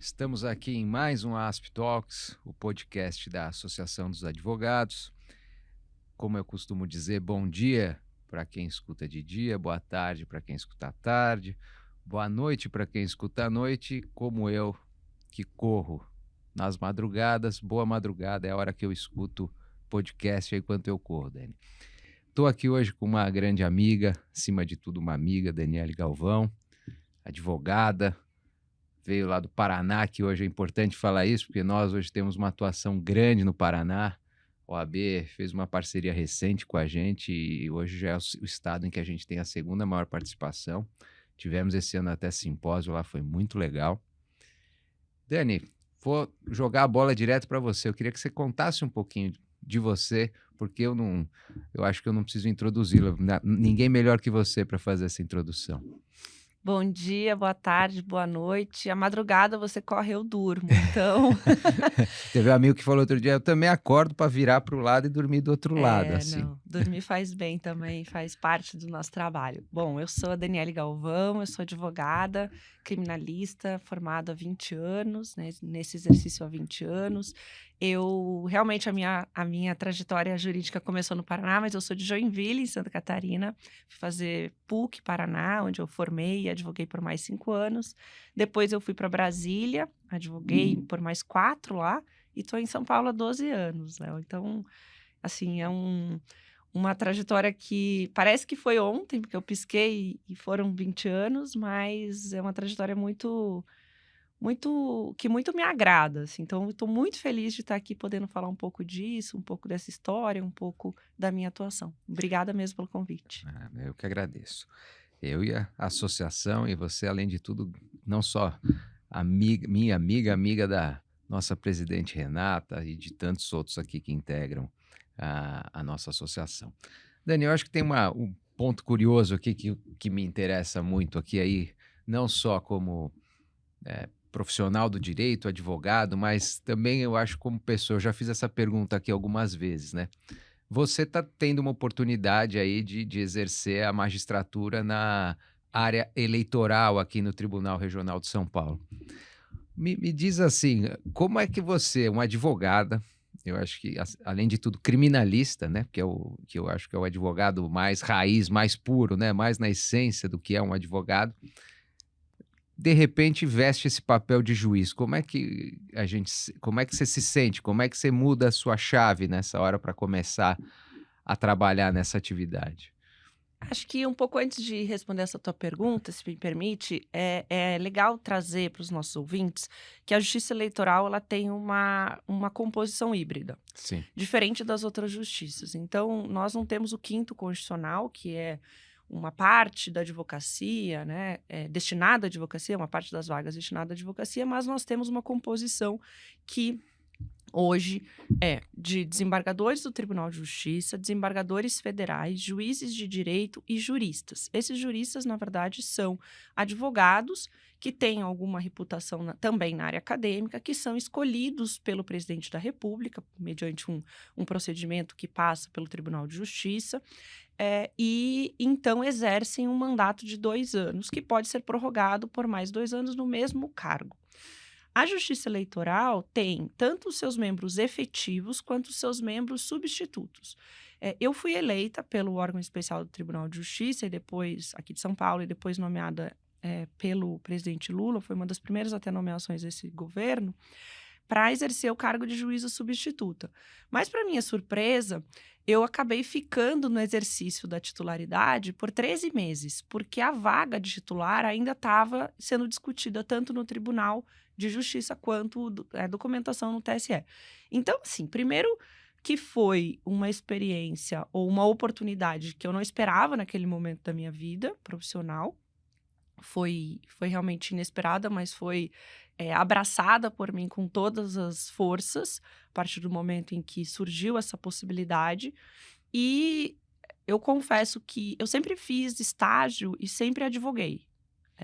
Estamos aqui em mais um ASP Talks, o podcast da Associação dos Advogados. Como eu costumo dizer, bom dia para quem escuta de dia, boa tarde para quem escuta à tarde, boa noite para quem escuta à noite, como eu que corro nas madrugadas. Boa madrugada, é a hora que eu escuto podcast enquanto eu corro, Dani. Estou aqui hoje com uma grande amiga, acima de tudo uma amiga, Daniele Galvão, advogada. Veio lá do Paraná, que hoje é importante falar isso, porque nós hoje temos uma atuação grande no Paraná. A OAB fez uma parceria recente com a gente e hoje já é o estado em que a gente tem a segunda maior participação. Tivemos esse ano até simpósio lá, foi muito legal. Dani, vou jogar a bola direto para você. Eu queria que você contasse um pouquinho de você, porque eu acho que eu não preciso introduzi-la. Ninguém melhor que você para fazer essa introdução. Bom dia, boa tarde, boa noite. À madrugada você corre, eu durmo. Então, Teve um amigo que falou outro dia, eu também acordo para virar para o lado e dormir do outro lado, assim. não, dormir faz bem também, faz parte do nosso trabalho. Bom, eu sou a Daniele Galvão, eu sou advogada, criminalista, formada há 20 anos, né, nesse exercício há 20 anos. Eu, realmente, a minha trajetória jurídica começou no Paraná, mas eu sou de Joinville, em Santa Catarina. Fui fazer PUC Paraná, onde eu formei e advoguei por mais 5 anos. Depois eu fui para Brasília, advoguei por mais 4 lá, e estou em São Paulo há 12 anos, né? Então, assim, é uma trajetória que parece que foi ontem, porque eu pisquei e foram 20 anos, mas é uma trajetória muito me agrada, assim. Então eu estou muito feliz de estar aqui podendo falar um pouco disso, um pouco dessa história, um pouco da minha atuação. Obrigada mesmo pelo convite. Eu que agradeço. Eu e a associação e você, além de tudo, não só minha amiga, amiga da nossa presidente Renata e de tantos outros aqui que integram a nossa associação. Dani, eu acho que tem um ponto curioso aqui que me interessa muito aqui aí, não só como profissional do direito, advogado, mas também eu acho como pessoa. Eu já fiz essa pergunta aqui algumas vezes, né? Você está tendo uma oportunidade aí de exercer a magistratura na área eleitoral aqui no Tribunal Regional de São Paulo. Me diz assim, como é que você, uma advogada, eu acho que, além de tudo, criminalista, né? Que eu acho que é o advogado mais raiz, mais puro, né? Mais na essência do que é um advogado, de repente veste esse papel de juiz. Como é que você se sente? Como é que você muda a sua chave nessa hora para começar a trabalhar nessa atividade? Acho que um pouco antes de responder essa tua pergunta, se me permite, é legal trazer para os nossos ouvintes que a justiça eleitoral ela tem uma composição híbrida, Sim. diferente das outras justiças. Então, nós não temos o quinto constitucional, que é uma parte da advocacia, né, destinada à advocacia, uma parte das vagas destinada à advocacia, mas nós temos uma composição que hoje é de desembargadores do Tribunal de Justiça, desembargadores federais, juízes de direito e juristas. Esses juristas, na verdade, são advogados que têm alguma reputação também na área acadêmica, que são escolhidos pelo presidente da República, mediante um procedimento que passa pelo Tribunal de Justiça, e então exercem um mandato de 2 anos, que pode ser prorrogado por mais 2 anos no mesmo cargo. A Justiça Eleitoral tem tanto os seus membros efetivos quanto os seus membros substitutos. Eu fui eleita pelo órgão especial do Tribunal de Justiça, e depois, aqui de São Paulo, e depois nomeada pelo presidente Lula, foi uma das primeiras até nomeações desse governo, para exercer o cargo de juíza substituta. Mas, para minha surpresa, eu acabei ficando no exercício da titularidade por 13 meses, porque a vaga de titular ainda estava sendo discutida tanto no Tribunal de Justiça quanto a documentação no TSE. Então, assim, primeiro que foi uma experiência ou uma oportunidade que eu não esperava naquele momento da minha vida profissional. Foi realmente inesperada, mas foi abraçada por mim com todas as forças, a partir do momento em que surgiu essa possibilidade. E eu confesso que eu sempre fiz estágio e sempre advoguei.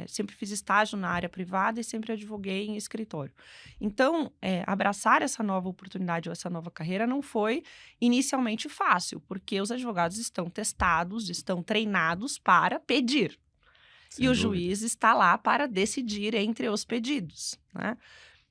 Sempre fiz estágio na área privada e sempre advoguei em escritório. Então, abraçar essa nova oportunidade ou essa nova carreira não foi inicialmente fácil, porque os advogados estão testados, estão treinados para pedir. E Sem o dúvida. juiz está lá para decidir entre os pedidos, né?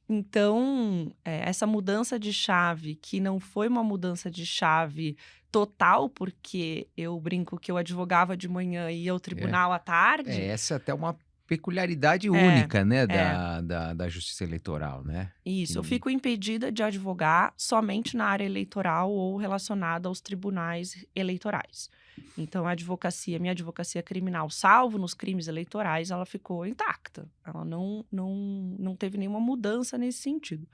Então, essa mudança de chave, que não foi uma mudança de chave total, porque eu brinco que eu advogava de manhã e ia ao É. tribunal à tarde. Essa é até uma peculiaridade É, única, né, é. da justiça eleitoral, né? Que Isso, eu fico impedida de advogar somente na área eleitoral ou relacionada aos tribunais eleitorais. Então, minha advocacia criminal, salvo nos crimes eleitorais, ela ficou intacta. Ela não teve nenhuma mudança nesse sentido.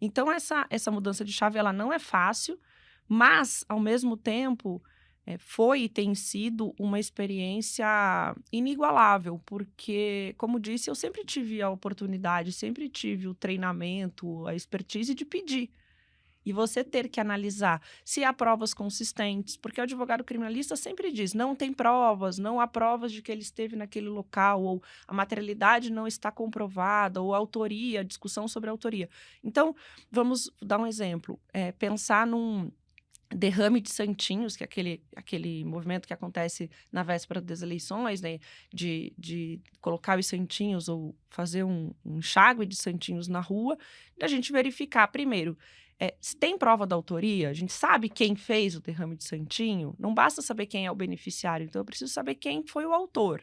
Então, essa mudança de chave, ela não é fácil, mas, ao mesmo tempo, foi e tem sido uma experiência inigualável, porque, como disse, eu sempre tive a oportunidade, sempre tive o treinamento, a expertise de pedir. E você ter que analisar se há provas consistentes, porque o advogado criminalista sempre diz: não tem provas, não há provas de que ele esteve naquele local, ou a materialidade não está comprovada, ou a autoria, a discussão sobre a autoria. Então, vamos dar um exemplo: pensar num derrame de santinhos, que é aquele movimento que acontece na véspera das eleições, né, de colocar os santinhos ou fazer um enxágue de santinhos na rua, e a gente verificar primeiro, se tem prova da autoria, a gente sabe quem fez o derrame de santinho, não basta saber quem é o beneficiário, então eu preciso saber quem foi o autor.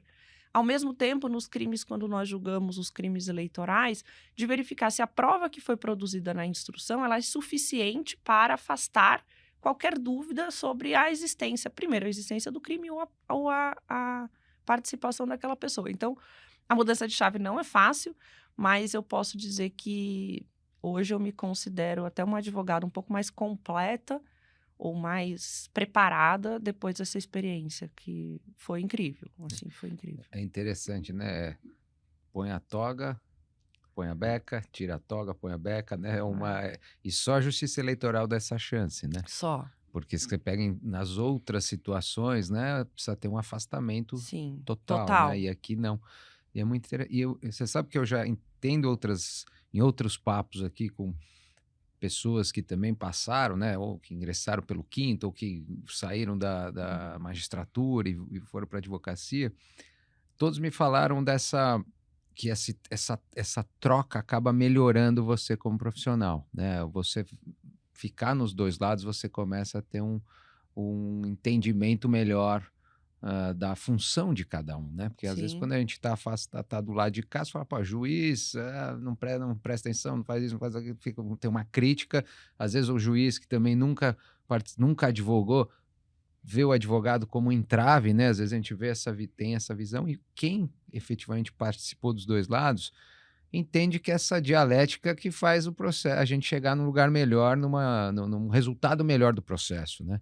Ao mesmo tempo, nos crimes, quando nós julgamos os crimes eleitorais, de verificar se a prova que foi produzida na instrução ela é suficiente para afastar qualquer dúvida sobre a existência, primeiro, a existência do crime ou a participação daquela pessoa. Então, a mudança de chave não é fácil, mas eu posso dizer que hoje eu me considero até uma advogada um pouco mais completa ou mais preparada depois dessa experiência, que foi incrível, assim, foi incrível. é interessante, né? Põe a toga, põe a beca, tira a toga, põe a beca, né? E só a justiça eleitoral dá essa chance, né? Só, Porque se você pega nas outras situações, né, precisa ter um afastamento sim, total, né? total. E aqui não. E é muito interessante. Você sabe que eu já entendo em outros papos aqui com pessoas que também passaram, né, ou que ingressaram pelo quinto, ou que saíram da magistratura e foram para a advocacia, todos me falaram que essa troca acaba melhorando você como profissional, né? Você ficar nos dois lados, você começa a ter um entendimento melhor da função de cada um, né? Porque às vezes Sim, quando a gente está tá do lado de cá, você fala, pô, juiz, não presta atenção, não faz isso, não faz aquilo, tem uma crítica. Às vezes o juiz que também nunca advogou, vê o advogado como um entrave, né? Às vezes a gente tem essa visão, e quem efetivamente participou dos dois lados entende que essa dialética que faz o processo, a gente chegar num lugar melhor, num resultado melhor do processo, né?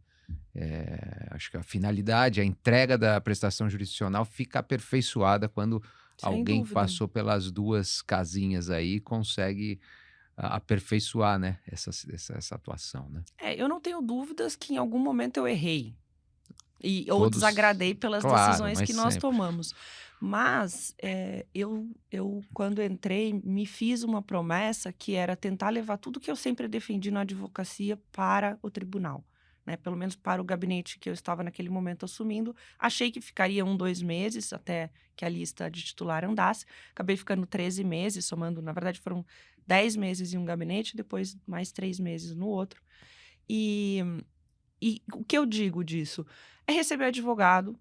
Acho que a finalidade, a entrega da prestação jurisdicional fica aperfeiçoada quando sem alguém que dúvida. passou pelas duas casinhas aí consegue aperfeiçoar, né, essa atuação, né? Eu não tenho dúvidas que em algum momento eu errei. Ou Todos, desagradei pelas claro, decisões mas que nós sempre. tomamos. Mas eu, quando entrei, me fiz uma promessa que era tentar levar tudo que eu sempre defendi na advocacia para o tribunal. Né? Pelo menos para o gabinete que eu estava naquele momento assumindo. Achei que ficaria 2 meses até que a lista de titular andasse. Acabei ficando 13 meses, somando, na verdade, foram 10 meses em um gabinete, depois mais 3 meses no outro. E e o que eu digo disso? É receber advogado,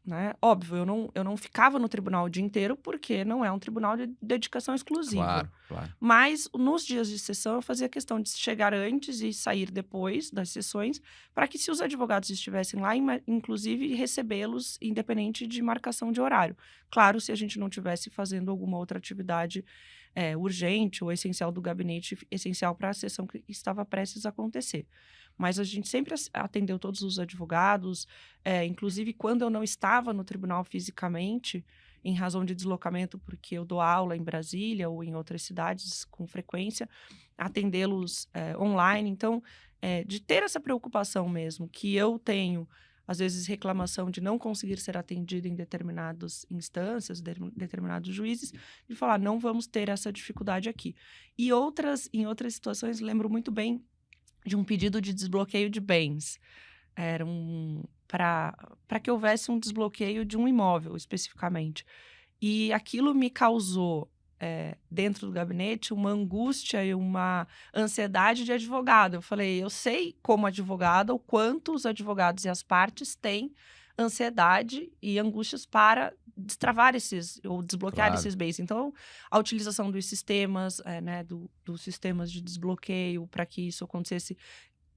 né? Óbvio, eu não ficava no tribunal o dia inteiro, porque não é um tribunal de dedicação exclusiva. Claro, claro. Mas nos dias de sessão eu fazia questão de chegar antes e sair depois das sessões, para que, se os advogados estivessem lá, inclusive recebê-los independente de marcação de horário. Claro, se a gente não estivesse fazendo alguma outra atividade urgente ou essencial do gabinete, essencial para a sessão que estava prestes a acontecer. Mas a gente sempre atendeu todos os advogados, inclusive quando eu não estava no tribunal fisicamente, em razão de deslocamento, porque eu dou aula em Brasília ou em outras cidades com frequência, atendê-los online. Então, de ter essa preocupação mesmo, que eu tenho, às vezes, reclamação de não conseguir ser atendido em determinadas instâncias, determinados juízes, de falar, não vamos ter essa dificuldade aqui. E em outras situações, lembro muito bem de um pedido de desbloqueio de bens. Era para que houvesse um desbloqueio de um imóvel, especificamente. E aquilo me causou, dentro do gabinete, uma angústia e uma ansiedade de advogado. Eu falei: "Eu sei, como advogada, o quanto os advogados e as partes têm ansiedade e angústias para destravar esses ou desbloquear Claro. esses bens". Então, a utilização dos sistemas, né, dos sistemas de desbloqueio para que isso acontecesse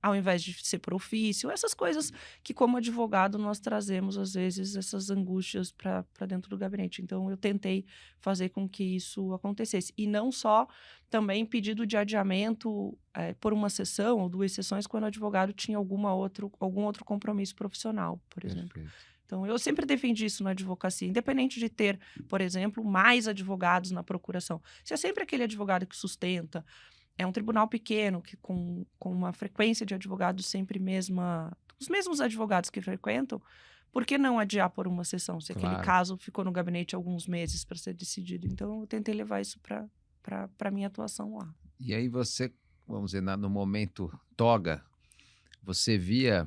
ao invés de ser por ofício, essas coisas que, como advogado, nós trazemos, às vezes, essas angústias para dentro do gabinete. Então, eu tentei fazer com que isso acontecesse. E não só também pedido de adiamento por uma sessão ou 2 sessões, quando o advogado tinha algum outro compromisso profissional, por exemplo. Perfeito. Então, eu sempre defendi isso na advocacia, independente de ter, por exemplo, mais advogados na procuração. Se é sempre aquele advogado que sustenta, é um tribunal pequeno, que com uma frequência de advogados sempre os mesmos advogados que frequentam, por que não adiar por uma sessão, se aquele Claro. caso ficou no gabinete alguns meses para ser decidido? Então, eu tentei levar isso para minha atuação lá. E aí você, vamos dizer, no momento toga, você via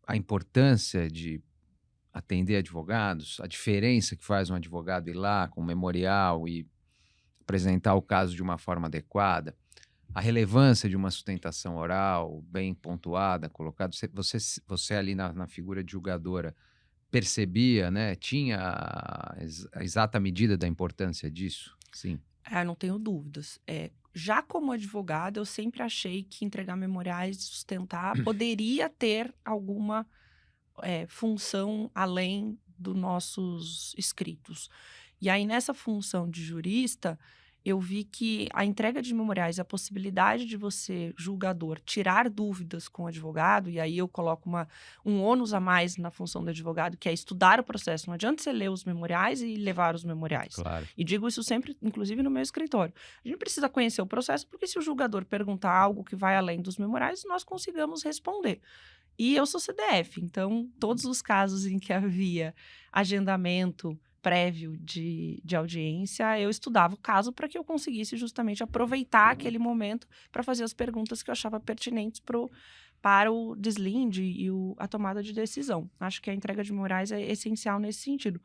a importância de atender advogados, a diferença que faz um advogado ir lá com um memorial e apresentar o caso de uma forma adequada, a relevância de uma sustentação oral bem pontuada, colocada, você ali na figura de julgadora percebia, né, tinha a exata medida da importância disso? Sim, Não tenho dúvidas. Já como advogada, eu sempre achei que entregar memoriais e sustentar poderia ter alguma função além dos nossos escritos. E aí, nessa função de jurista, eu vi que a entrega de memoriais, a possibilidade de você, julgador, tirar dúvidas com o advogado, e aí eu coloco um ônus a mais na função do advogado, que é estudar o processo. Não adianta você ler os memoriais e levar os memoriais. claro. E digo isso sempre, inclusive no meu escritório. A gente precisa conhecer o processo, porque se o julgador perguntar algo que vai além dos memoriais, nós consigamos responder. E eu sou CDF, então todos os casos em que havia agendamento prévio de audiência, eu estudava o caso para que eu conseguisse justamente aproveitar aquele momento para fazer as perguntas que eu achava pertinentes para o deslinde e a tomada de decisão. Acho que a entrega de memoriais é essencial nesse sentido.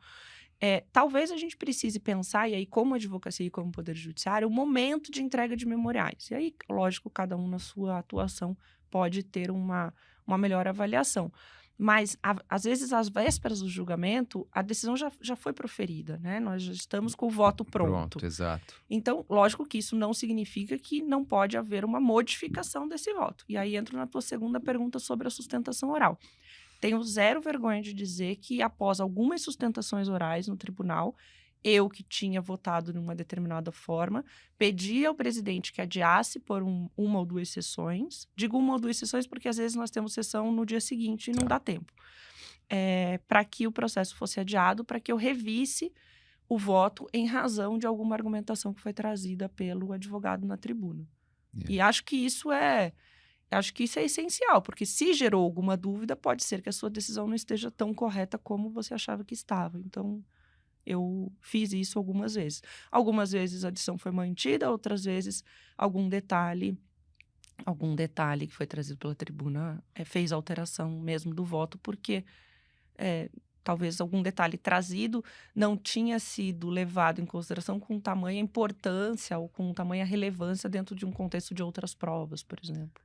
Talvez a gente precise pensar, e aí como advocacia e como poder judiciário, o momento de entrega de memoriais. E aí, lógico, cada um na sua atuação pode ter uma melhor avaliação. Mas, às vezes, às vésperas do julgamento, a decisão já foi proferida, né? Nós já estamos com o voto pronto. Pronto, exato. Então, lógico que isso não significa que não pode haver uma modificação desse voto. E aí entro na tua segunda pergunta sobre a sustentação oral. Tenho zero vergonha de dizer que, após algumas sustentações orais no tribunal, eu, que tinha votado numa determinada forma, pedi ao presidente que adiasse por uma ou 2 sessões. Digo uma ou 2 sessões porque, às vezes, nós temos sessão no dia seguinte e não Tá. dá tempo. Para que o processo fosse adiado, para que eu revisse o voto em razão de alguma argumentação que foi trazida pelo advogado na tribuna. É. E acho que isso é essencial, porque se gerou alguma dúvida, pode ser que a sua decisão não esteja tão correta como você achava que estava. Então, eu fiz isso algumas vezes. Algumas vezes a decisão foi mantida, outras vezes algum detalhe que foi trazido pela tribuna fez alteração mesmo do voto, porque talvez algum detalhe trazido não tinha sido levado em consideração com tamanha importância ou com tamanha relevância dentro de um contexto de outras provas, por exemplo.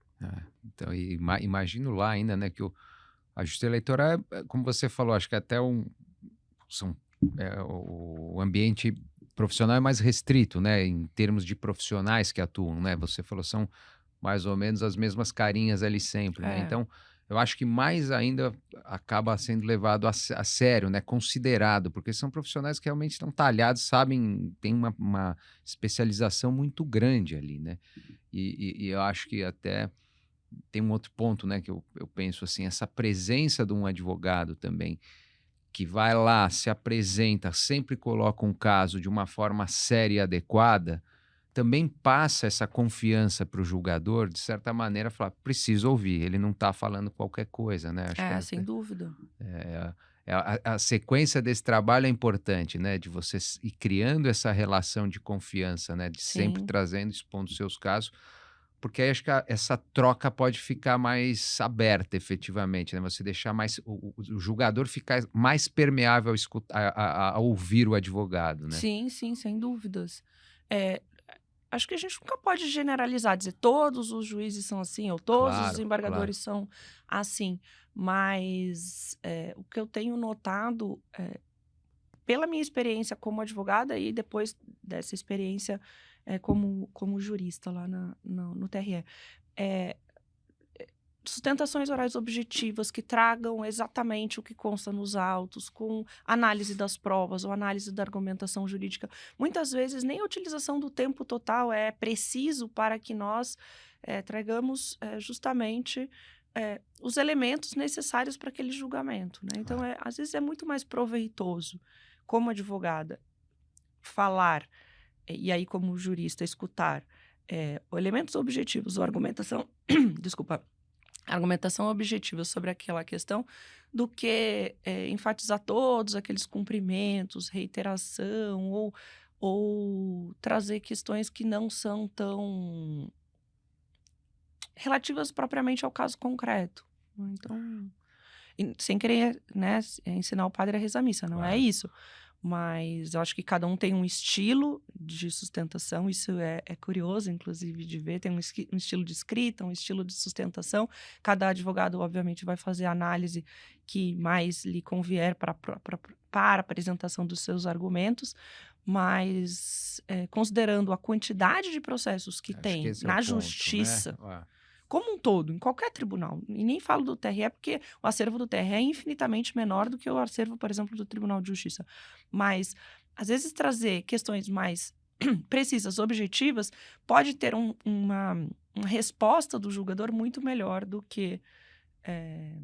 Então, imagino lá ainda, né, que a justiça eleitoral, como você falou, acho que até o ambiente profissional é mais restrito, né, em termos de profissionais que atuam, né? Você falou, são mais ou menos as mesmas carinhas ali sempre, né? É, Então, eu acho que mais ainda acaba sendo levado a sério, né, considerado, porque são profissionais que realmente estão talhados, sabem, tem uma especialização muito grande ali, né? E eu acho que até tem um outro ponto, né, que eu penso assim, essa presença de um advogado também, que vai lá, se apresenta, sempre coloca um caso de uma forma séria e adequada, também passa essa confiança para o julgador, de certa maneira, falar, preciso ouvir, ele não está falando qualquer coisa, né? Acho que sem dúvida. a sequência desse trabalho é importante, né? De você ir criando essa relação de confiança, né? De sempre Sim. trazendo, expondo seus casos, porque aí acho que essa troca pode ficar mais aberta, efetivamente, né? Você deixar mais o julgador ficar mais permeável a ouvir o advogado, né? Sim, sim, sem dúvidas. Eh, Acho que a gente nunca pode generalizar, dizer todos os juízes são assim ou todos os Claro, claro. desembargadores são assim, mas, o que eu tenho notado, pela minha experiência como advogada e depois dessa experiência, como jurista lá no TRE, eh, sustentações orais objetivas que tragam exatamente o que consta nos autos, com análise das provas ou análise da argumentação jurídica. Muitas vezes nem a utilização do tempo total é preciso para que nós tragamos justamente os elementos necessários para aquele julgamento, né? Então, Claro. às vezes é muito mais proveitoso, como advogada, falar, e aí como jurista, escutar elementos objetivos ou argumentação, desculpa, argumentação objetiva sobre aquela questão, do que enfatizar todos aqueles cumprimentos, reiteração, ou trazer questões que não são tão relativas propriamente ao caso concreto, né. Então, sem querer, né, ensinar o padre a rezar a missa, não é Claro. isso. Mas eu acho que cada um tem um estilo de sustentação, isso é curioso, inclusive, de ver. Tem um estilo de escrita, um estilo de sustentação. Cada advogado, obviamente, vai fazer a análise que mais lhe convier para a apresentação dos seus argumentos, mas considerando a quantidade de processos que Acho que tem esse é o na ponto, né? justiça como um todo, em qualquer tribunal, e nem falo do TRE, porque o acervo do TRE é infinitamente menor do que o acervo, por exemplo, do Tribunal de Justiça. Mas, às vezes, trazer questões mais precisas, objetivas, pode ter uma resposta do julgador muito melhor do que eh,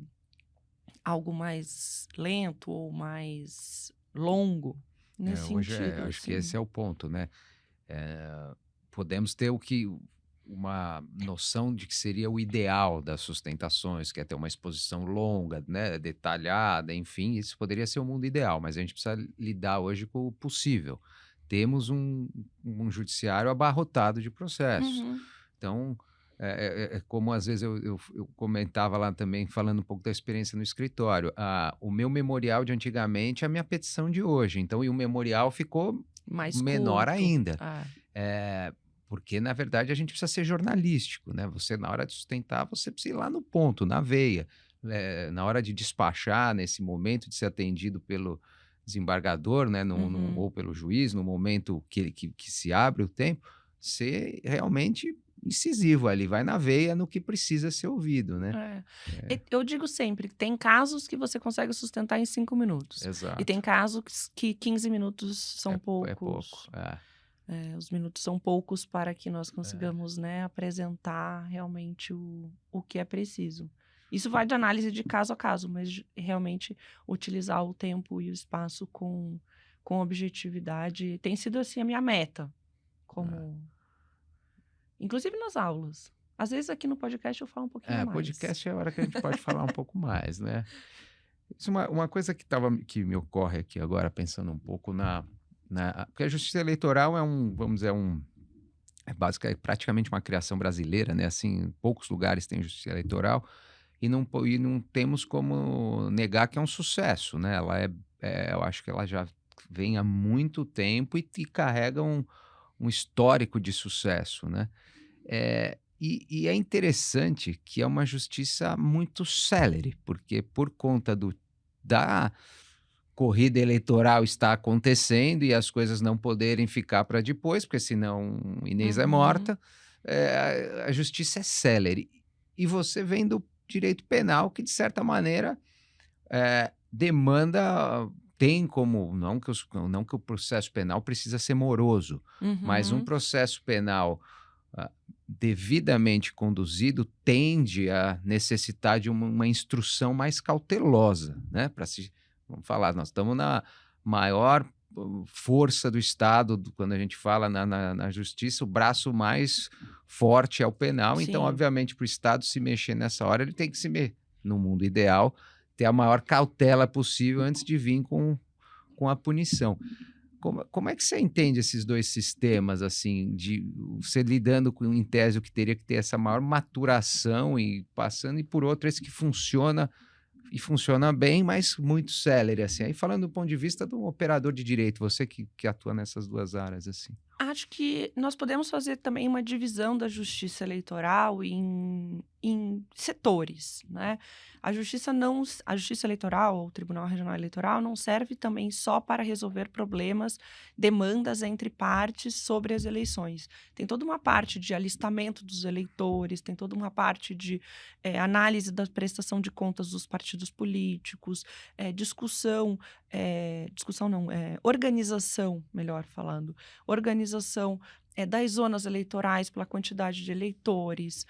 algo mais lento ou mais longo, nesse Hoje sentido, acho que assim. esse é o ponto, né? Eh, Podemos ter uma noção de que seria o ideal das sustentações, que é ter uma exposição longa, né, detalhada, enfim, isso poderia ser o mundo ideal, mas a gente precisa lidar hoje com o possível. Temos um judiciário abarrotado de processos. Uhum, Então, é como às vezes eu comentava lá também, falando um pouco da experiência no escritório. O meu memorial de antigamente é a minha petição de hoje. Então, e o memorial ficou mais menor curto. ainda. Eh, Porque, na verdade, a gente precisa ser jornalístico, né? Você, na hora de sustentar, você precisa ir lá no ponto, na veia. Na hora de despachar, nesse momento de ser atendido pelo desembargador, né? Uhum. Ou pelo juiz, no momento que se abre o tempo, ser realmente incisivo ali, vai na veia no que precisa ser ouvido, né? É. É, Eu digo sempre, tem casos que você consegue sustentar em 5 minutos, e tem exato. casos que 15 minutos são É pouco. poucos. Os minutos são poucos para que nós É. consigamos, né, apresentar realmente o que é preciso. Isso vai de análise de caso a caso, mas realmente utilizar o tempo e o espaço com objetividade tem sido, assim, a minha meta, É. como inclusive nas aulas. Às vezes aqui no podcast eu falo um pouquinho a mais. Podcast é a hora que a gente pode falar um pouco mais, né? Isso é uma coisa que me ocorre aqui agora, pensando um pouco porque a justiça eleitoral vamos dizer, é praticamente uma criação brasileira, né? Assim, poucos lugares têm justiça eleitoral e não temos como negar que é um sucesso, né? Eu acho que ela já vem há muito tempo e carrega um histórico de sucesso, né? E é interessante que é uma justiça muito célere, porque por conta da corrida eleitoral estar acontecendo e as coisas não poderem ficar para depois, porque senão Inês é Uhum, morta, a justiça é célere. E você vem do direito penal que, de certa maneira, demanda tem como não que o processo penal precisa ser moroso, mas um uhum. processo penal devidamente conduzido tende a necessitar de uma instrução mais cautelosa, né? Vamos falar, nós estamos na maior força do Estado, quando a gente fala na justiça, o braço mais forte é o penal, então, Sim. obviamente, para o Estado se mexer nessa hora, ele tem que no mundo ideal, ter a maior cautela possível antes de vir com a punição. Como é que você entende esses 2 sistemas, assim, de você lidando com, em tese, o que teria que ter essa maior maturação e passando, e por outro, esse que funciona e funciona bem, mas muito célere, assim. Aí falando do ponto de vista do operador de direito, você que atua nessas 2 áreas, assim. Acho que nós podemos fazer também uma divisão da justiça eleitoral em setores, né? A justiça eleitoral, o Tribunal Regional Eleitoral, não serve também só para resolver problemas, demandas entre partes sobre as eleições. Tem toda uma parte de alistamento dos eleitores, tem toda uma parte de análise da prestação de contas dos partidos políticos, discussão não, organização, melhor falando, organização das zonas eleitorais pela quantidade de eleitores,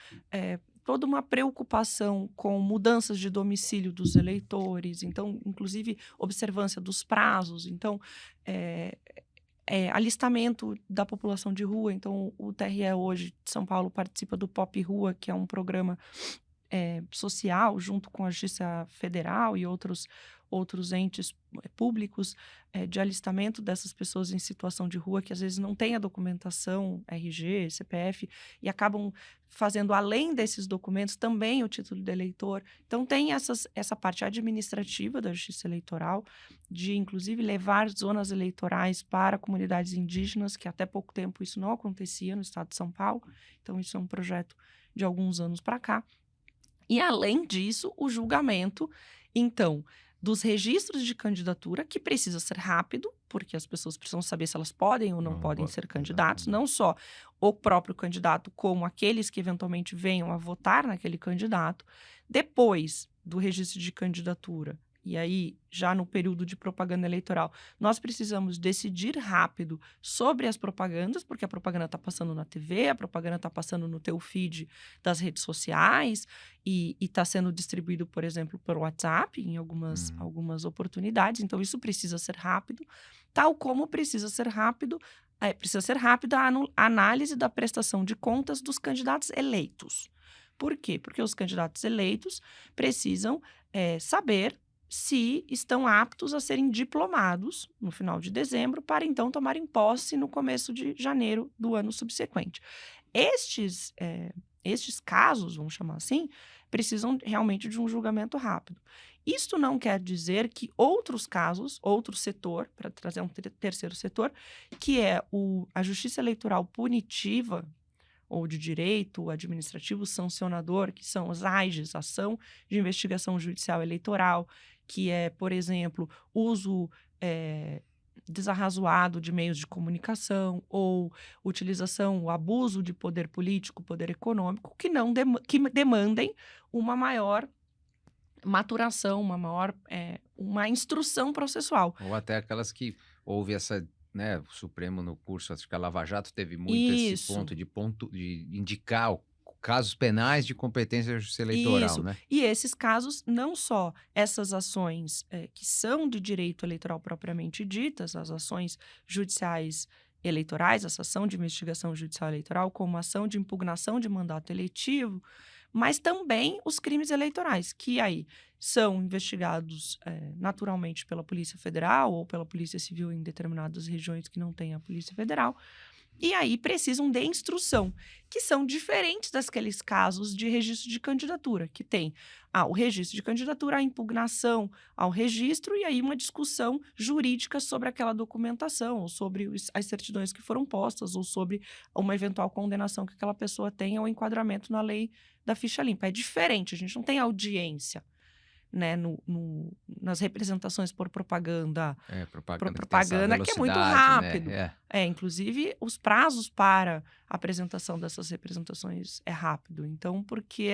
toda uma preocupação com mudanças de domicílio dos eleitores, então, inclusive, observância dos prazos, então, alistamento da população de rua, então, o TRE hoje de São Paulo participa do POP Rua, que é um programa social, junto com a Justiça Federal e outros entes públicos, de alistamento dessas pessoas em situação de rua, que às vezes não têm a documentação, RG, CPF, e acabam fazendo, além desses documentos, também o título de eleitor. Então, tem essa parte administrativa da Justiça Eleitoral, de, inclusive, levar zonas eleitorais para comunidades indígenas, que até pouco tempo isso não acontecia no estado de São Paulo. Então, isso é um projeto de alguns anos para cá. E, além disso, o julgamento, então, dos registros de candidatura, que precisa ser rápido, porque as pessoas precisam saber se elas podem ou não podem ser candidatos, não só o próprio candidato, como aqueles que eventualmente venham a votar naquele candidato. Depois do registro de candidatura, e aí, já no período de propaganda eleitoral, nós precisamos decidir rápido sobre as propagandas, porque a propaganda está passando na TV, a propaganda está passando no teu feed das redes sociais e está sendo distribuído, por exemplo, por WhatsApp em algumas oportunidades. Então, isso precisa ser rápido, tal como precisa ser rápida a análise da prestação de contas dos candidatos eleitos. Por quê? Porque os candidatos eleitos precisam saber se estão aptos a serem diplomados no final de dezembro, para então tomarem posse no começo de janeiro do ano subsequente. Estes casos, vamos chamar assim, precisam realmente de um julgamento rápido. Isto não quer dizer que outros casos, outro setor, para trazer um terceiro setor, que é a justiça eleitoral punitiva, ou de direito administrativo sancionador, que são os AIGES, Ação de Investigação Judicial Eleitoral, que é, por exemplo, uso desarrazoado de meios de comunicação ou utilização, o abuso de poder político, poder econômico, que demandem uma maior maturação, uma instrução processual. Ou até aquelas que houve essa, né, o Supremo no curso, acho que a Lava Jato teve muito esse ponto de indicar casos penais de competência da justiça eleitoral, né? E esses casos, não só essas ações que são de direito eleitoral propriamente ditas, as ações judiciais eleitorais, essa ação de investigação judicial eleitoral, como ação de impugnação de mandato eletivo, mas também os crimes eleitorais, que aí são investigados naturalmente pela Polícia Federal ou pela Polícia Civil em determinadas regiões que não tem a Polícia Federal, e aí precisam de instrução, que são diferentes daqueles casos de registro de candidatura, que tem o registro de candidatura, a impugnação ao registro e aí uma discussão jurídica sobre aquela documentação, ou sobre as certidões que foram postas, ou sobre uma eventual condenação que aquela pessoa tenha ou enquadramento na lei da ficha limpa. É diferente, a gente não tem audiência, né, nas representações por propaganda. Propaganda que é muito rápido. Né? Inclusive, os prazos para a apresentação dessas representações é rápido. Então, porque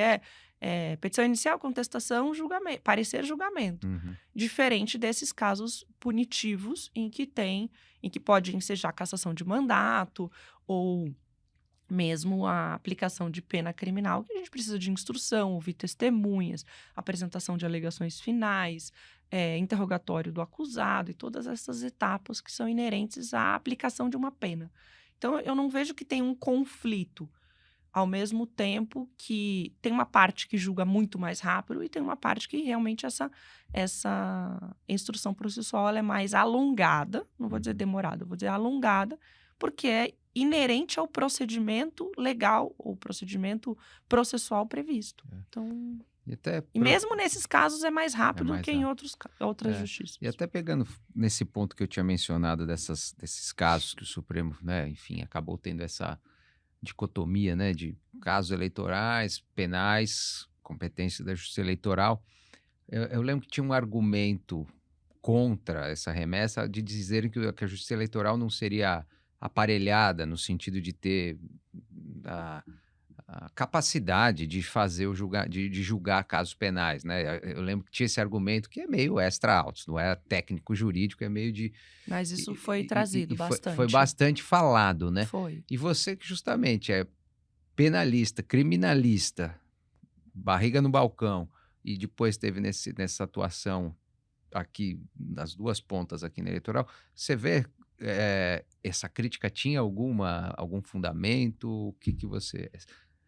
petição inicial, contestação, julgamento, parecer, julgamento. Uhum. Diferente desses casos punitivos em que pode ensejar cassação de mandato ou mesmo a aplicação de pena criminal, que a gente precisa de instrução, ouvir testemunhas, apresentação de alegações finais, interrogatório do acusado e todas essas etapas que são inerentes à aplicação de uma pena. Então, eu não vejo que tem um conflito. ao mesmo tempo que tem uma parte que julga muito mais rápido e tem uma parte que realmente essa instrução processual ela é mais alongada, não vou dizer demorada, vou dizer alongada, porque é inerente ao procedimento legal ou procedimento processual previsto. É. Então, E até e mesmo nesses casos é mais é rápido mais que em rápido. outras É. justiças. E até pegando nesse ponto que eu tinha mencionado desses casos que o Supremo, né, enfim, acabou tendo essa dicotomia, né, de casos eleitorais, penais, competência da Justiça Eleitoral. Eu lembro que tinha um argumento contra essa remessa de dizerem que a Justiça Eleitoral não seria aparelhada no sentido de ter a a capacidade de fazer o julgar de julgar casos penais, né. Eu lembro que tinha esse argumento que é meio extra autos, não é técnico jurídico, é meio de Mas isso foi e trazido foi bastante. bastante falado, né. Foi. E você que justamente é penalista, criminalista, barriga no balcão, e depois teve nessa atuação aqui nas 2 pontas aqui na eleitoral, você vê, essa crítica tinha algum fundamento? O que que você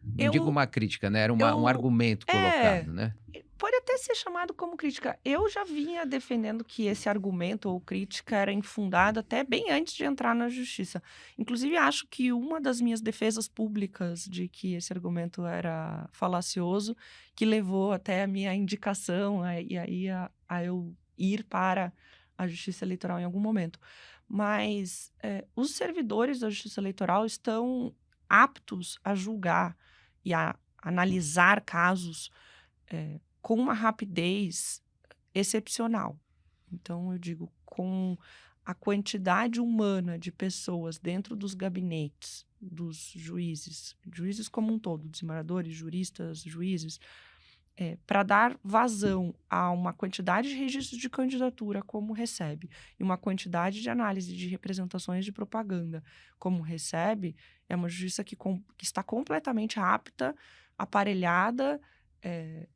não digo Eu uma crítica, né, era um eu argumento é, colocado, né? pode até ser chamado como crítica. Eu já vinha defendendo que esse argumento ou crítica era infundado até bem antes de entrar na justiça. Inclusive, acho que uma das minhas defesas públicas de que esse argumento era falacioso, que levou até a minha indicação, e aí a eu ir para a Justiça Eleitoral em algum momento. Mas, os servidores da Justiça Eleitoral estão aptos a julgar e a analisar casos com uma rapidez excepcional. Então, eu digo, com a quantidade humana de pessoas dentro dos gabinetes dos juízes, juízes como um todo, desembargadores, juristas, juízes, para dar vazão a uma quantidade de registros de candidatura como recebe e uma quantidade de análise de representações de propaganda como recebe, é uma justiça que está completamente apta, aparelhada,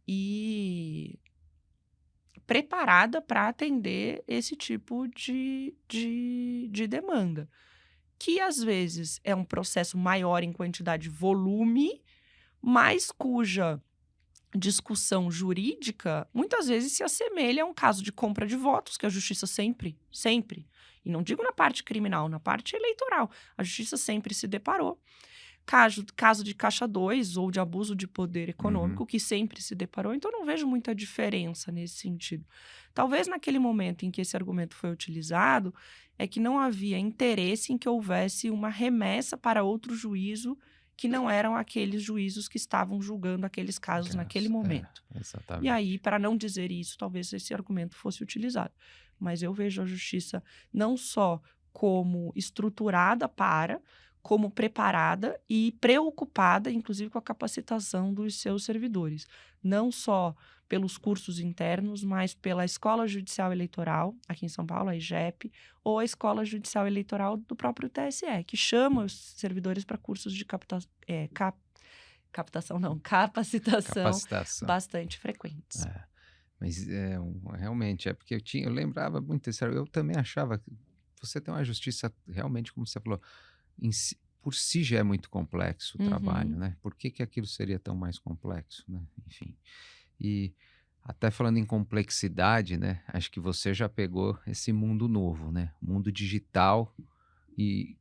e preparada para atender esse tipo de demanda. Que às vezes é um processo maior em quantidade de volume, mas cuja discussão jurídica muitas vezes se assemelha a um caso de compra de votos, que a justiça sempre, e não digo na parte criminal, na parte eleitoral, a justiça sempre se deparou. Caso de Caixa 2 ou de abuso de poder Uhum. econômico, que sempre se deparou, então eu não vejo muita diferença nesse sentido. Talvez naquele momento em que esse argumento foi utilizado, é que não havia interesse em que houvesse uma remessa para outro juízo que não eram aqueles juízos que estavam julgando aqueles casos naquele momento. E aí, Exatamente. para não dizer isso, talvez esse argumento fosse utilizado. Mas eu vejo a justiça não só como estruturada para, como preparada e preocupada, inclusive, com a capacitação dos seus servidores. Não só pelos cursos internos, mas pela Escola Judicial Eleitoral, aqui em São Paulo, a IJEP, ou a Escola Judicial Eleitoral do próprio TSE, que chama os servidores para cursos de captação, não, capacitação Capacitação. bastante frequentes. É. Mas realmente, é porque eu lembrava muito isso, eu também achava que você tem uma justiça realmente, como você falou, por si já é muito complexo o trabalho, Uhum. né? Por que que aquilo seria tão mais complexo, né? Enfim. E até falando em complexidade, né? Acho que você já pegou esse mundo novo, né? Mundo digital e,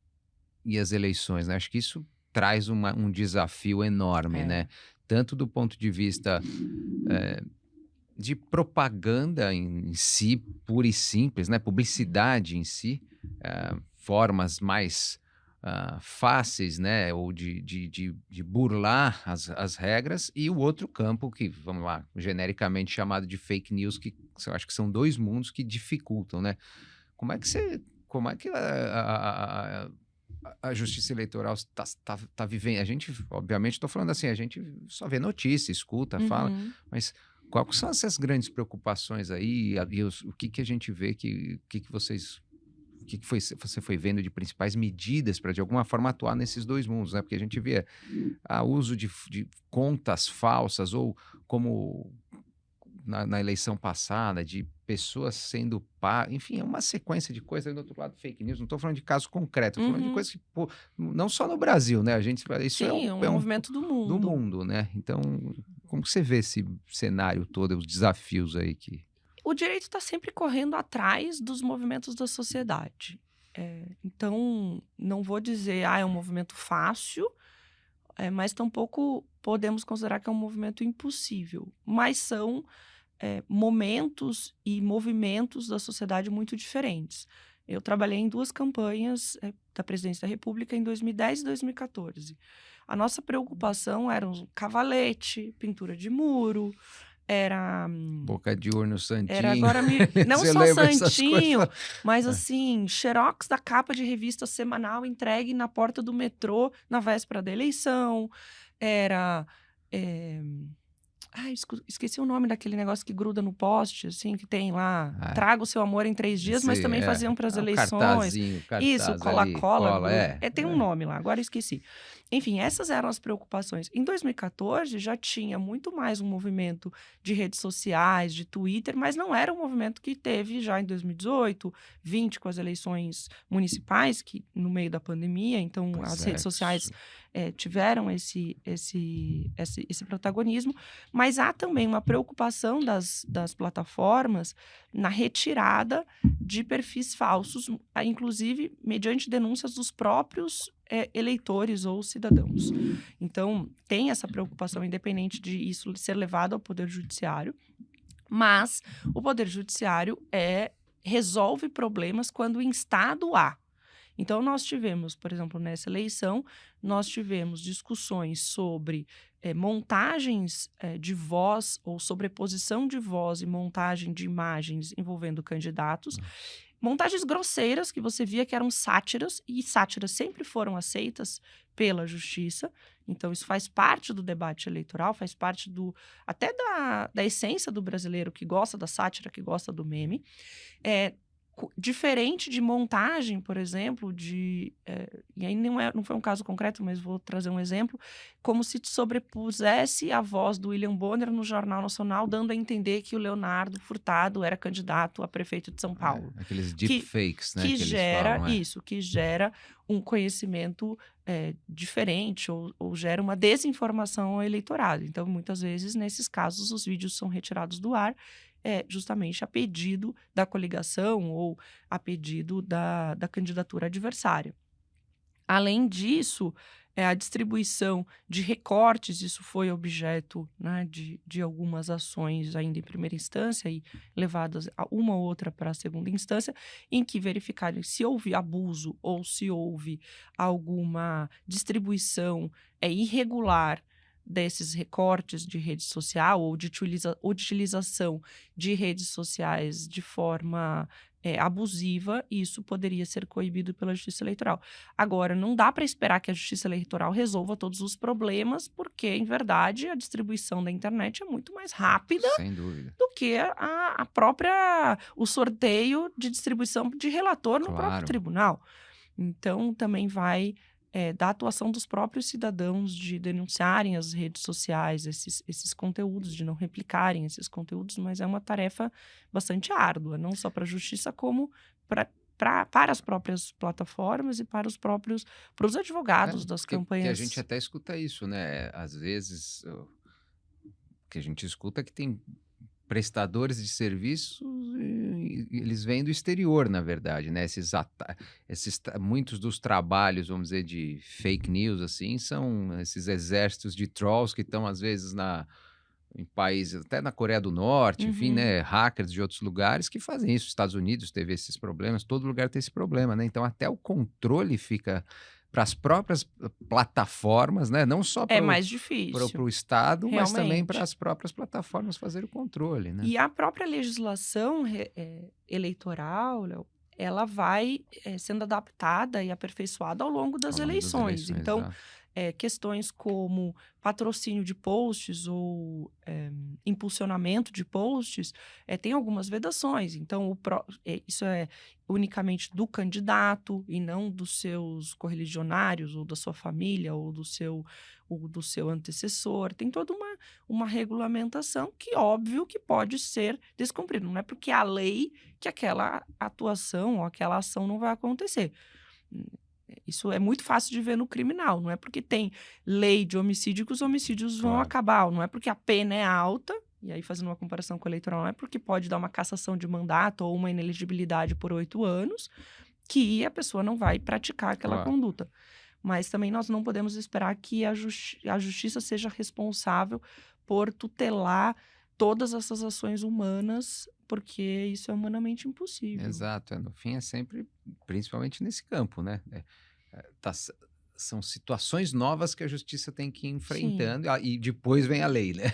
e as eleições, né? Acho que isso traz um desafio enorme, É. né? Tanto do ponto de vista de propaganda em si, pura e simples, né, publicidade em si, formas mais, fáceis, né, ou de burlar as regras, e o outro campo que, vamos lá, genericamente chamado de fake news, que eu acho que são 2 mundos que dificultam, né. Como é que a justiça eleitoral está vivendo? A gente, obviamente, estou falando assim, a gente só vê notícia, escuta, fala, Uhum. mas quais são essas grandes preocupações aí, o que que a gente vê o que que você foi vendo de principais medidas para de alguma forma atuar nesses 2 mundos, né, porque a gente vê, uso de contas falsas ou como na eleição passada, de pessoas sendo enfim, é uma sequência de coisas. Aí do outro lado, fake news. Não estou falando de caso concreto, estou falando de coisas que, pô, não só no Brasil, né? Isso Sim, é um é um movimento do do mundo. mundo, né? Então, como que você vê esse cenário todo, os desafios aí que... O direito está sempre correndo atrás dos movimentos da sociedade. Então, não vou dizer, é um movimento fácil, mas tampouco podemos considerar que é um movimento impossível. Mas são momentos e movimentos da sociedade muito diferentes. Eu trabalhei em 2 campanhas da Presidência da República em 2010 e 2014. A nossa preocupação era um cavalete, pintura de muro, era Boca de urno, era santinho. agora não Você só lembra essas coisas? santinho, mas É. assim, xerox da capa de revista semanal entregue na porta do metrô na véspera da eleição. Era esqueci o nome daquele negócio que gruda no poste, assim, que tem lá, Ah, traga o seu amor em 3 dias, mas esse também faziam para as o eleições. cartazinho, Isso, cartaz ali, cola-cola, cola, tem um nome lá, agora eu esqueci. Enfim, essas eram as preocupações. Em 2014, já tinha muito mais um movimento de redes sociais, de Twitter, mas não era um movimento que teve já em 2018, 20, com as eleições municipais, que no meio da pandemia, então Pois as é, redes sociais tiveram esse protagonismo, mas há também uma preocupação das plataformas na retirada de perfis falsos, inclusive mediante denúncias dos próprios eleitores ou cidadãos. Então, tem essa preocupação, independente de isso ser levado ao Poder Judiciário, mas o Poder Judiciário resolve problemas quando em estado há. Então, nós tivemos, por exemplo, nessa eleição, nós tivemos discussões sobre montagens de voz ou sobreposição de voz e montagem de imagens envolvendo candidatos. Montagens grosseiras que você via que eram sátiras, e sátiras sempre foram aceitas pela justiça. Então, isso faz parte do debate eleitoral, faz parte até da essência do brasileiro que gosta da sátira, que gosta do meme. Diferente de montagem, por exemplo, e aí não foi um caso concreto, mas vou trazer um exemplo, como se sobrepusesse a voz do William Bonner no Jornal Nacional, dando a entender que o Leonardo Furtado era candidato a prefeito de São Paulo. Aqueles deepfakes, né, que que eles gera falam. isso, que gera um conhecimento diferente ou gera uma desinformação ao eleitorado. Então, muitas vezes, nesses casos, os vídeos são retirados do ar, justamente a pedido da coligação ou a pedido da candidatura adversária. Além disso, a distribuição de recortes, isso foi objeto, né, de algumas ações ainda em primeira instância e levadas uma ou outra para a segunda instância, em que verificaram se houve abuso ou se houve alguma distribuição irregular desses recortes de rede social ou de utilização de redes sociais de forma abusiva, isso poderia ser coibido pela Justiça Eleitoral. Agora, não dá para esperar que a Justiça Eleitoral resolva todos os problemas, porque, em verdade, a distribuição da internet é muito mais rápida Sem dúvida. do que o sorteio de distribuição de relator no próprio tribunal. Então, também vai da atuação dos próprios cidadãos de denunciarem as redes sociais, esses conteúdos, de não replicarem esses conteúdos, mas é uma tarefa bastante árdua, não só para a justiça, como para as próprias plataformas e para os advogados das campanhas. Que a gente até escuta isso, né? Às vezes, o que a gente escuta é que tem prestadores de serviços, eles vêm do exterior, na verdade, né? Muitos dos trabalhos, vamos dizer, de fake news, assim, são esses exércitos de trolls que estão, às vezes, em países, até na Coreia do Norte, enfim, né? Hackers de outros lugares que fazem isso. Estados Unidos teve esses problemas, todo lugar tem esse problema, né? Então, até o controle fica para as próprias plataformas, né? Não só É mais difícil. para o Estado, mas também realmente. para as próprias plataformas fazerem o controle, né? E a própria legislação eleitoral, Léo, ela vai sendo adaptada e aperfeiçoada ao longo das eleições. Então, exato. questões como patrocínio de posts ou impulsionamento de posts, tem algumas vedações. Então, isso é unicamente do candidato e não dos seus correligionários ou da sua família ou do seu antecessor. Tem toda uma regulamentação que, óbvio, que pode ser descumprida. Não é porque há lei que aquela atuação ou aquela ação não vai acontecer. Isso é muito fácil de ver no criminal. Não é porque tem lei de homicídio que os homicídios vão Claro. acabar. Não é porque a pena é alta, e aí fazendo uma comparação com o eleitoral, não é porque pode dar uma cassação de mandato ou uma inelegibilidade por 8 anos que a pessoa não vai praticar aquela Claro. conduta. Mas também nós não podemos esperar que a justiça seja responsável por tutelar todas essas ações humanas, porque isso é humanamente impossível. Exato, no fim é sempre, principalmente nesse campo, né? São situações novas que a justiça tem que ir Sim. enfrentando, e depois vem a lei, né?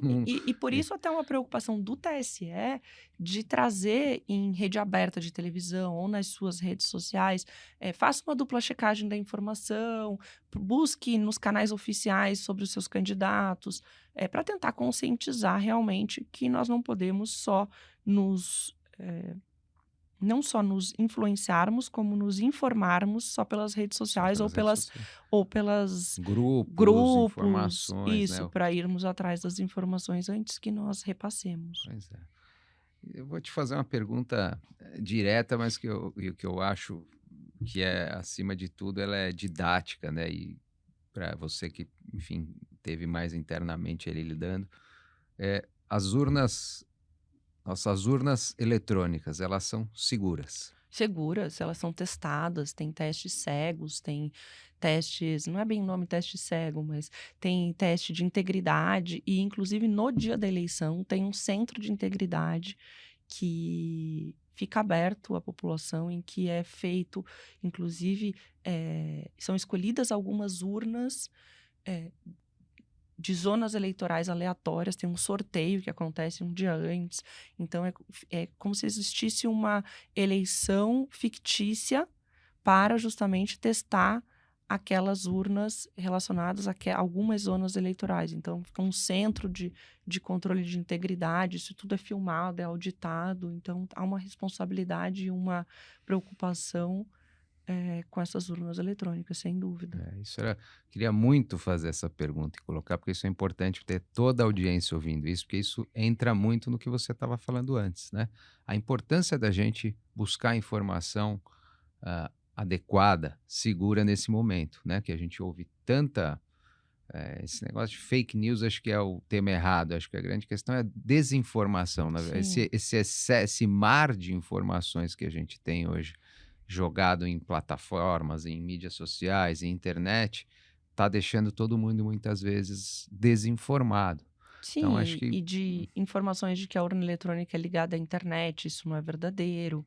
Não- E por e- isso até uma preocupação do TSE de trazer em rede aberta de televisão ou nas suas redes sociais, faça uma dupla checagem da informação, busque nos canais oficiais sobre os seus candidatos, para tentar conscientizar realmente que nós não podemos só nos não só nos influenciarmos, como nos informarmos só pelas redes Só sociais pelas redes sociais. ou pelas Grupos, grupos, informações, né? isso, para irmos atrás das informações antes que nós repassemos. Pois é. Eu vou te fazer uma pergunta direta, mas que eu acho que é, acima de tudo, ela é didática, né? E para você que, enfim, teve mais internamente ele lidando, as urnas, nossas urnas eletrônicas, elas são seguras. Seguras, elas são testadas, tem testes cegos, tem testes, não é bem o nome teste cego, mas tem teste de integridade e inclusive no dia da eleição tem um centro de integridade que fica aberto à população, em que é feito, inclusive, são escolhidas algumas urnas eh, de zonas eleitorais aleatórias, tem um sorteio que acontece um dia antes. Então, é como se existisse uma eleição fictícia para justamente testar aquelas urnas relacionadas a algumas zonas eleitorais. Então, fica um centro de controle de integridade, isso tudo é filmado, é auditado. Então, há uma responsabilidade e uma preocupação com essas urnas eletrônicas, sem dúvida. Queria muito fazer essa pergunta e colocar, porque isso é importante ter toda a audiência ouvindo isso, porque isso entra muito no que você estava falando antes, né? A importância da gente buscar informação adequada, segura nesse momento, né? Que a gente ouve tanta. Esse negócio de fake news, acho que é o tema errado. Acho que a grande questão é desinformação. Sim. Esse mar de informações que a gente tem hoje jogado em plataformas, em mídias sociais, em internet, está deixando todo mundo muitas vezes desinformado. Então acho Sim, que e de informações de que a urna eletrônica é ligada à internet, isso não é verdadeiro.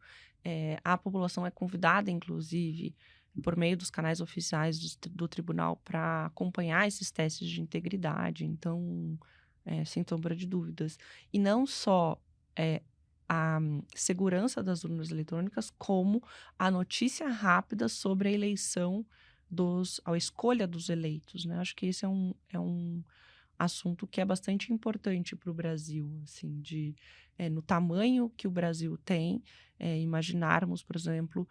A população é convidada, inclusive, por meio dos canais oficiais do tribunal, para acompanhar esses testes de integridade. Então, sem sombra de dúvidas. E não só a segurança das urnas eletrônicas, como a notícia rápida sobre a eleição a escolha dos eleitos, né? Acho que esse é um assunto que é bastante importante para o Brasil, assim, no tamanho que o Brasil tem, imaginarmos, por exemplo,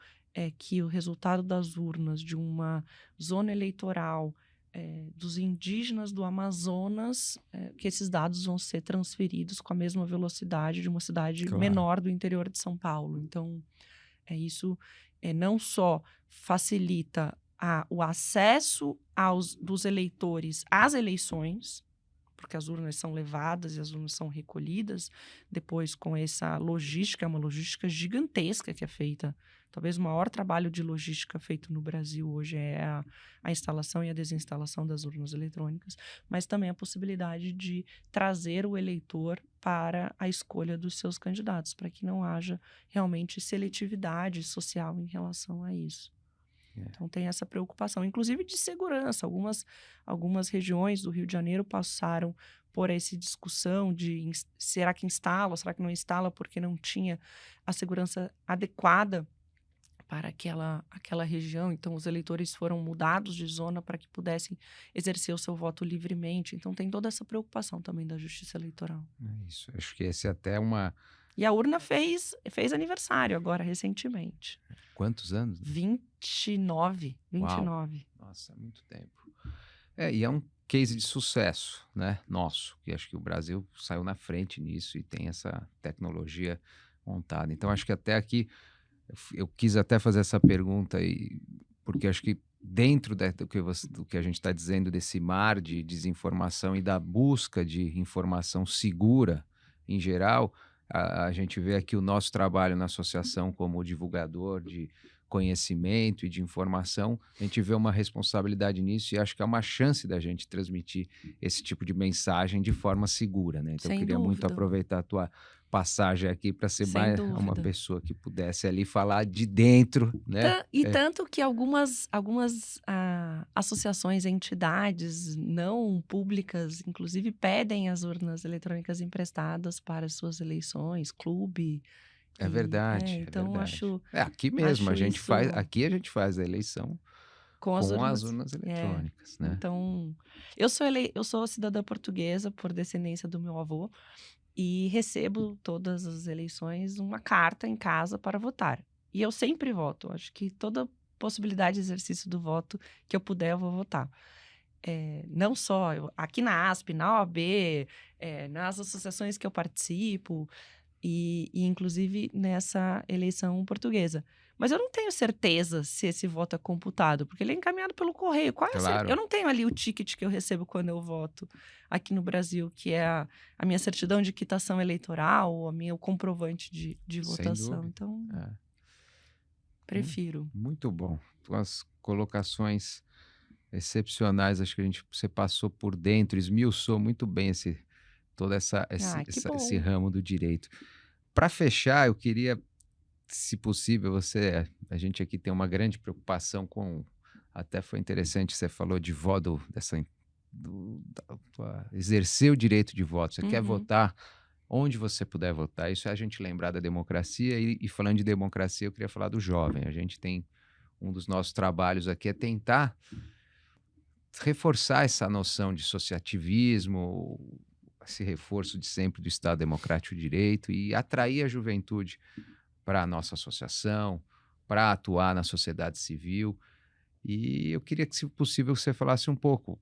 que o resultado das urnas de uma zona eleitoral dos indígenas do Amazonas, que esses dados vão ser transferidos com a mesma velocidade de uma cidade claro. menor do interior de São Paulo. Então, isso não só facilita o acesso dos eleitores às eleições, porque as urnas são levadas e as urnas são recolhidas depois com essa logística, é uma logística gigantesca que é feita. Talvez o maior trabalho de logística feito no Brasil hoje é a instalação e a desinstalação das urnas eletrônicas, mas também a possibilidade de trazer o eleitor para a escolha dos seus candidatos, para que não haja realmente seletividade social em relação a isso. Então tem essa preocupação, inclusive de segurança. Algumas regiões do Rio de Janeiro passaram por essa discussão de será que instala, será que não instala, porque não tinha a segurança adequada para aquela região. Então, os eleitores foram mudados de zona para que pudessem exercer o seu voto livremente. Então, tem toda essa preocupação também da Justiça Eleitoral. É isso. Acho que esse é até uma. E a urna fez aniversário agora, recentemente. Quantos anos? 29. Uau! 29. Nossa, muito tempo. E é um case de sucesso, né? Nosso, que acho que o Brasil saiu na frente nisso e tem essa tecnologia montada. Então, acho que até aqui, eu quis até fazer essa pergunta aí, porque acho que dentro do que a gente está dizendo, desse mar de desinformação e da busca de informação segura em geral, a gente vê aqui o nosso trabalho na associação como divulgador de conhecimento e de informação, a gente vê uma responsabilidade nisso e acho que é uma chance da gente transmitir esse tipo de mensagem de forma segura, né? Então, eu Sem queria muito dúvida. aproveitar a tua passagem aqui para ser Sem mais uma dúvida. pessoa que pudesse ali falar de dentro, né? Tanto que algumas associações, entidades não públicas, inclusive, pedem as urnas eletrônicas emprestadas para as suas eleições, clube. É verdade, é Então verdade. acho Aqui mesmo, acho isso a gente faz a eleição com as com as urnas. urnas É. eletrônicas, né? Então, eu sou cidadã portuguesa por descendência do meu avô e recebo todas as eleições uma carta em casa para votar. E eu sempre voto. Acho que toda possibilidade de exercício do voto que eu puder, eu vou votar. Não só aqui na ASP, na OAB, nas associações que eu participo e inclusive nessa eleição portuguesa. Mas eu não tenho certeza se esse voto é computado, porque ele é encaminhado pelo correio. Eu Claro, não tenho ali o ticket que eu recebo quando eu voto aqui no Brasil, que é a minha certidão de quitação eleitoral, o comprovante de sem votação. dúvida. Então, É. prefiro. Muito bom. Tuas colocações excepcionais, acho que você passou por dentro, esmiuçou muito bem todo Que esse bom. ramo do direito. Para fechar, eu queria, se possível, a gente aqui tem uma grande preocupação até foi interessante, você falou de voto, exercer o direito de voto. Você quer Uhum. votar onde você puder votar. Isso é a gente lembrar da democracia. E falando de democracia, eu queria falar do jovem. A gente tem um dos nossos trabalhos aqui é tentar reforçar essa noção de associativismo, esse reforço de sempre do Estado Democrático de Direito e atrair a juventude para a nossa associação, para atuar na sociedade civil. E eu queria que, se possível, você falasse um pouco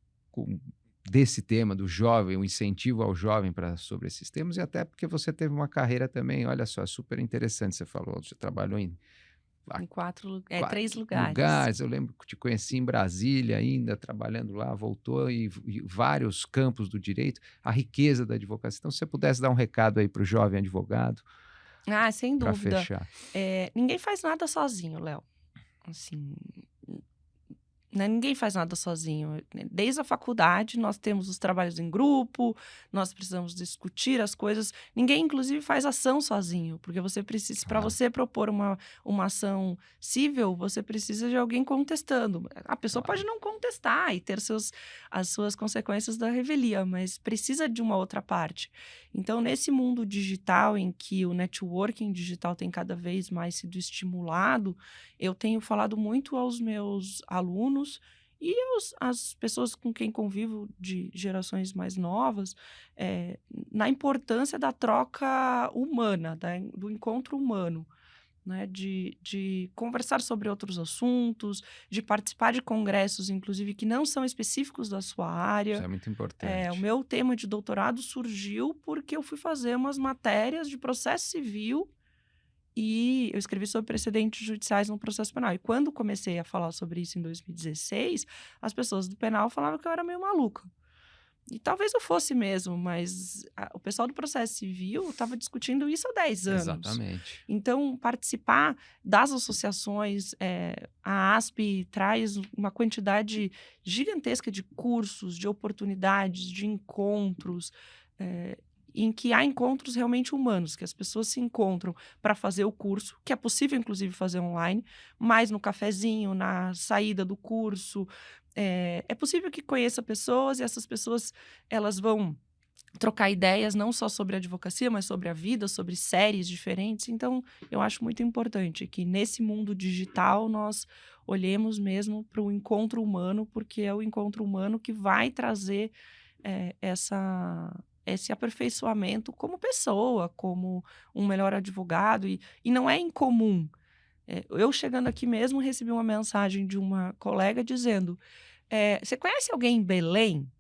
desse tema, do jovem, o incentivo ao jovem sobre esses temas, e até porque você teve uma carreira também, olha só, super interessante, você falou, você trabalhou em Em 3 quatro lugares. lugares. Eu lembro que te conheci em Brasília ainda, trabalhando lá, voltou e vários campos do direito, a riqueza da advocacia. Então, se você pudesse dar um recado aí para o jovem advogado, Sem para dúvida. fechar. Ninguém faz nada sozinho, Léo. Assim, né? Ninguém faz nada sozinho. Desde a faculdade, nós temos os trabalhos em grupo, nós precisamos discutir as coisas. Ninguém, inclusive, faz ação sozinho, porque você precisa, para Claro, você propor uma ação cível, você precisa de alguém contestando. A pessoa pode claro. não contestar e ter as suas consequências da revelia, mas precisa de uma outra parte. Então, nesse mundo digital, em que o networking digital tem cada vez mais sido estimulado, eu tenho falado muito aos meus alunos e às pessoas com quem convivo de gerações mais novas, na importância da troca humana, do encontro humano, né? De conversar sobre outros assuntos, de participar de congressos, inclusive, que não são específicos da sua Isso área. é muito O importante. meu tema de doutorado surgiu porque eu fui fazer umas matérias de processo civil e eu escrevi sobre precedentes judiciais no processo penal. E quando comecei a falar sobre isso em 2016, as pessoas do penal falavam que eu era meio maluca. E talvez eu fosse mesmo, mas o pessoal do processo civil estava discutindo isso há 10 anos. Exatamente. Então, participar das associações, a ASP traz uma quantidade gigantesca de cursos, de oportunidades, de encontros, em que há encontros realmente humanos, que as pessoas se encontram para fazer o curso, que é possível, inclusive, fazer online, mas no cafezinho, na saída do curso. É possível que conheça pessoas e essas pessoas elas vão trocar ideias não só sobre a advocacia, mas sobre a vida, sobre séries diferentes. Então, eu acho muito importante que nesse mundo digital nós olhemos mesmo para o encontro humano, porque é o encontro humano que vai trazer esse aperfeiçoamento como pessoa, como um melhor advogado. E não é incomum. Eu chegando aqui mesmo, recebi uma mensagem de uma colega dizendo: você conhece alguém em Belém?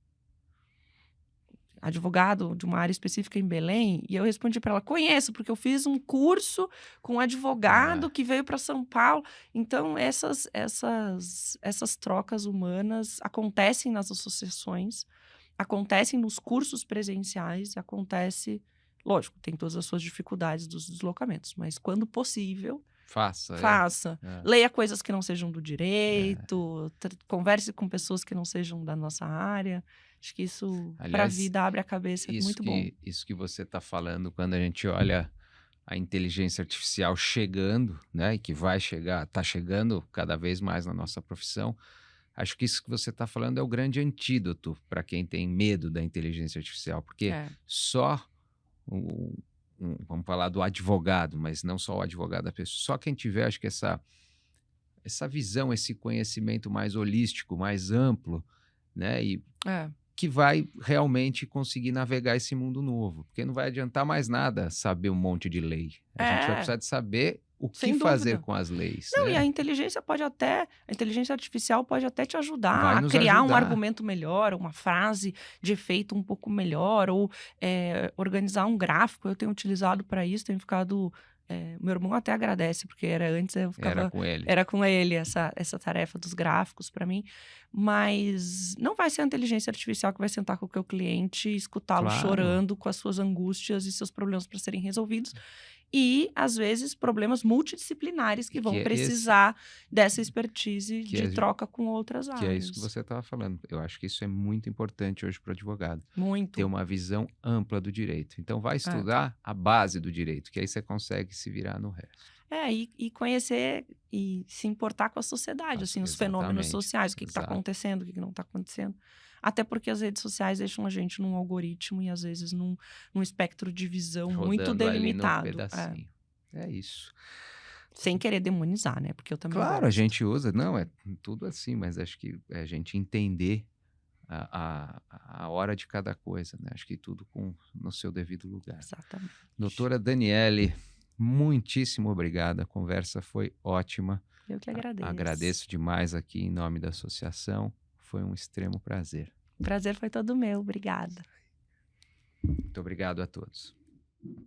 Advogado de uma área específica em Belém? E eu respondi para ela: conheço, porque eu fiz um curso com um advogado Ah, que veio para São Paulo. Então, essas trocas humanas acontecem nas associações, acontecem nos cursos presenciais, acontece. Lógico, tem todas as suas dificuldades dos deslocamentos, mas quando possível, faça, faça. é. Leia coisas que não sejam do direito, converse com pessoas que não sejam da nossa área. Acho que isso, para a Aliás, vida, abre a cabeça, é isso muito bom. isso que você está falando, quando a gente olha a inteligência artificial chegando, né, e que vai chegar, está chegando cada vez mais na nossa profissão, acho que isso que você está falando é o grande antídoto para quem tem medo da inteligência artificial, porque É, só vamos falar do advogado, mas não só o advogado da pessoa, só quem tiver, acho que essa visão, esse conhecimento mais holístico, mais amplo, né, e é. que vai realmente conseguir navegar esse mundo novo, porque não vai adiantar mais nada saber um monte de lei. A gente vai É, precisar de saber o que sem fazer dúvida. com as leis, Não, e né? a inteligência artificial pode até te ajudar Vai a nos criar um ajudar. argumento melhor, uma frase de efeito um pouco melhor, ou organizar um gráfico. Eu tenho utilizado para isso, tenho ficado. Meu irmão até agradece, porque antes eu Era ficava. com ele. Era com ele essa tarefa dos gráficos para mim. Mas não vai ser a inteligência artificial que vai sentar com o teu cliente e escutá-lo Claro, chorando com as suas angústias e seus problemas para serem resolvidos. E, às vezes, problemas multidisciplinares que que vão é esse, precisar dessa expertise que de é, troca com outras que é isso que áreas. você estava falando. Eu acho que isso é muito importante hoje para o advogado, ter Muito. uma visão ampla do direito. Então, vai É. estudar a base do direito, que aí você consegue se virar no resto. E conhecer e se importar com a sociedade, assim, os fenômenos Exatamente, sociais, o que está exato. acontecendo, o que não está acontecendo. Até porque as redes sociais deixam a gente num algoritmo e, às vezes, num espectro de visão muito Rodando ali no delimitado. pedacinho. É isso. Sem querer demonizar, né? Porque eu também Claro, a gosto. gente usa, não, é tudo assim, mas acho que é a gente entender a hora de cada coisa, né? Acho que tudo no seu devido lugar. Exatamente. Doutora Daniele, muitíssimo obrigada, a conversa foi ótima. Eu que agradeço. Agradeço demais aqui em nome da associação, foi um extremo prazer. O prazer foi todo meu. Obrigada. Muito obrigado a todos.